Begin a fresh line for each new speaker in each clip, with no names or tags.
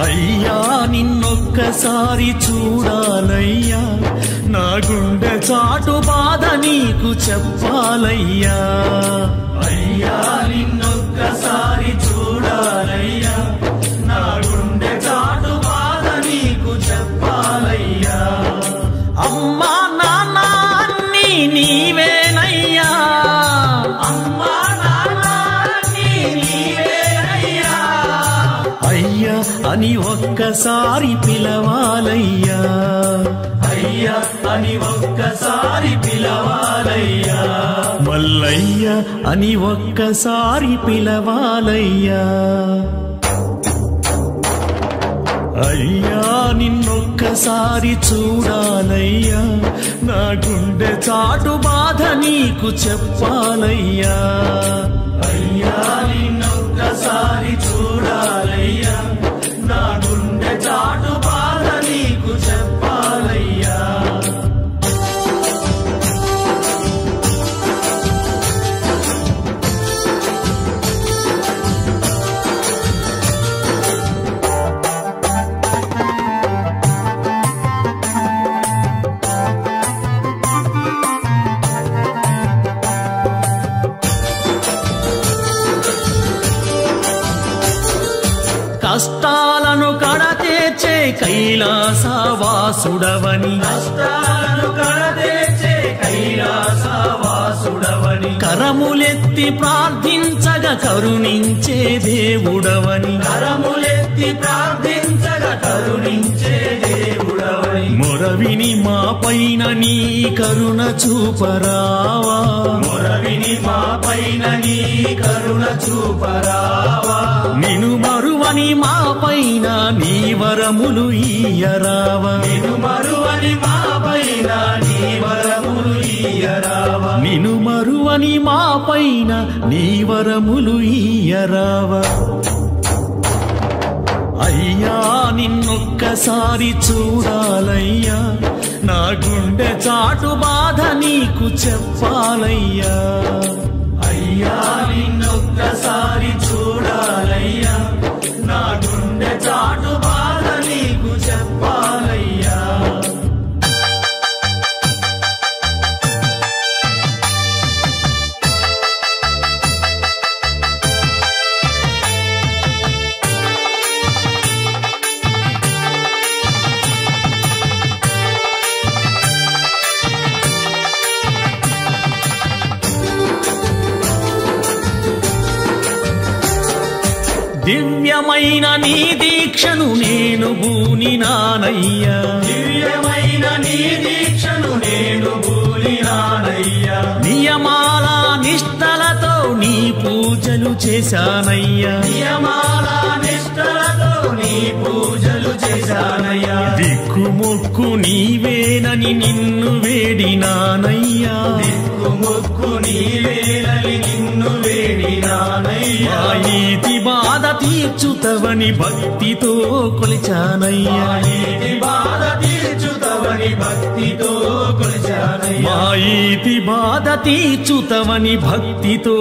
అయ్యా నిన్నొక్కసారి చూడాలయ్యా, నా గుండె చాటు బాధ నీకు చెప్పాలయ్యా. అయ్యా నిన్నొక్కసారి చూడాలయ్యా, నా గుండె చాటు బాధ నీకు చెప్పాలయ్యా. అమ్మా నాన్న అన్నీ నీవేనయ్యా, అమ్మా నాన్న అన్నీ నీవేనయ్యా. అయ్యా అని ఒక్కసారి పిలవాలయ్యా, అయ్యా అని ఒక్కసారి పిలవాలయ్యా. మల్లయ్య అని ఒక్కసారి పిలవాలయ్యా. అయ్యా నిన్నొక్కసారి చూడాలయ్యా, నా గుండె చాటు బాధ నీకు చెప్పాలయ్యా. అయ్యా నిన్నొక్కసారి చూడాలయ్యా, నా గుండె చాటు బాధ నీకు చెప్పాలయ్యా. కష్టాలను కడతేర్చే కైలాసవాసుడవని, కష్టాలను కడతేర్చే కైలాసవాసుడవని, కరములెత్తి ప్రార్థించగా కరుణించే దేవుడవని, కరములెత్తి ప్రార్థించగా కరుణించే దేవుడవని. మొరవిని మా పైన నీ కరుణ చూపరావా, మొరవిని మా పైన నీ కరుణ చూపరావా. నిను మరువని మా పైన నీ వరములు ఇయ్యరావా, నిను మరువని మా పైన నీ వరములు ఇయ్యరావా. నిను మరువని మా పైన నీ వరములు ఇయ్యరావా. అయ్యా నిన్నొక్కసారి చూడాలయ్యా, నా గుండె చాటు బాధ నీకు చెప్పాలయ్యా. అయ్యా నిన్నొక్కసారి చూడాలయ్యా, నా గుండె చాటు బాధ నీకు చెప్పాలయ్యా. దివ్యమైన నీ దీక్షను నేను బూనినానయ్యా, దివ్యమైన నీ దీక్షను నేను బూనినానయ్యా. నియమాల నిష్టలతో నీ పూజలు చేశానయ్యా, నియమాల నిష్టలతో నీ పూజలు చేశానయ్యా. దిక్కుమొక్కు నీవేనని నిన్ను వేడినానయ్యా, దిక్కుమొక్కు నీవేనని నిన్ను వేడినానయ్యా. ఈతి బాధ తీర్చుతవని భక్తితో కొలిచానయ్యా, ఈతి బాధ తీర్చుతవని భక్తితో కొలిచానయ్యా. మా ఈతి బాధ తీర్చుతవని భక్తితో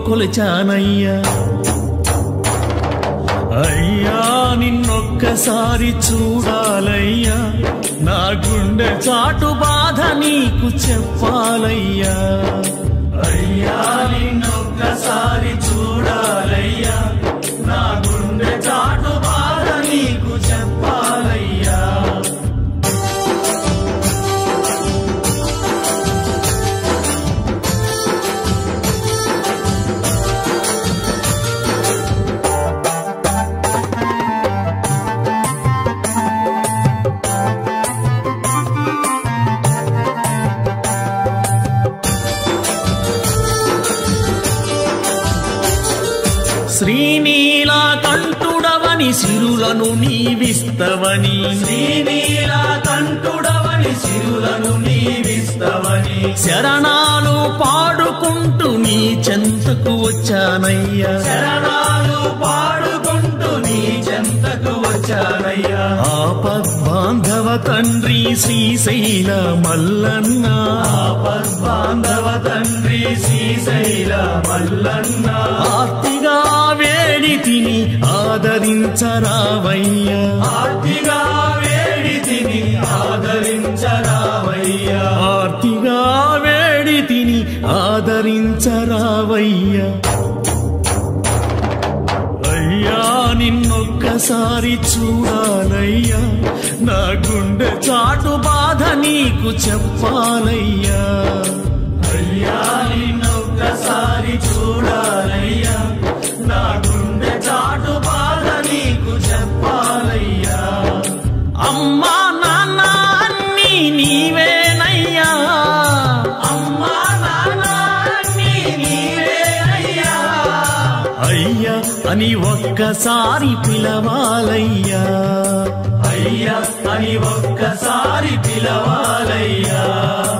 కొలిచానయ్యా. అయ్యా నిన్నొక్కసారి చూడాలయ్యా, నా గుండె చాటు బాధ నీకు చెప్పాలయ్యా. అయ్యా నిన్నొక్కసారి చూడాలయ్యా, నా గుండె చాటు బాధ నీకు చెప్పాలయ్యా. శ్రీనీలకంఠుడవని సిరులను నీవిస్తవని, శ్రీనీలకంఠుడవని సిరులను నీవిస్తవని. శరణాలు పాడుకుంటూ నీ చెంతకు వచ్చానయ్యా, శరణాలు పాడుకుంటూ నీ చెంతకు వచ్చానయ్యా. ఆపద్బాంధవ తండ్రి శ్రీశైల మల్లన్న, ఆపద్బాంధవ తండ్రి శ్రీశైల మల్లన్న. ఆర్తిగా వేడి వేడి తిని ఆదరించరావయ్యా ఆర్తిగా వేడి తిని ఆదరించరావయ్యా ఆర్తిగా వేడి తిని ఆదరించరావయ్యా అయ్యా నిన్నొక్కసారి చూడాలయ్యా నా గుండె చాటు బాధ నీకు చెప్పాలయ్యా అయ్యా నిన్నొక్కసారి చూడాలయ్యా నా గుండె చాటు బాధ నీకు చెప్పాలయ్యా అమ్మా నాన్న అన్నీ నీవేనయ్యా అమ్మా నాన్న అన్నీ నీవేనయ్యా అయ్యా అని ఒక్కసారి పిలవాలయ్యా అయ్యా అని ఒక్కసారి పిలవాలయ్యా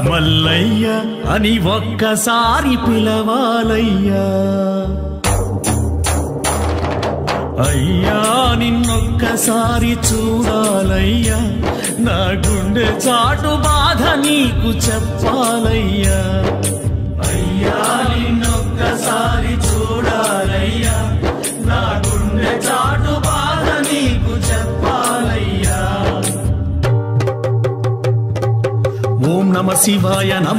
మల్లయ్య అని ఒక్కసారి పిలవాలయ్యా అయ్యా నిన్నొక్కసారి చూడాలయ్యా నా గుండె చాటు బాధ నీకు చెప్పాలయ్యా అయ్యా నిన్నొక్కసారి చూడాలయ్యా నా గుండె చాటు బాధ నీకు చెప్పాలయ్యా ఓం నమ శివాయ నమ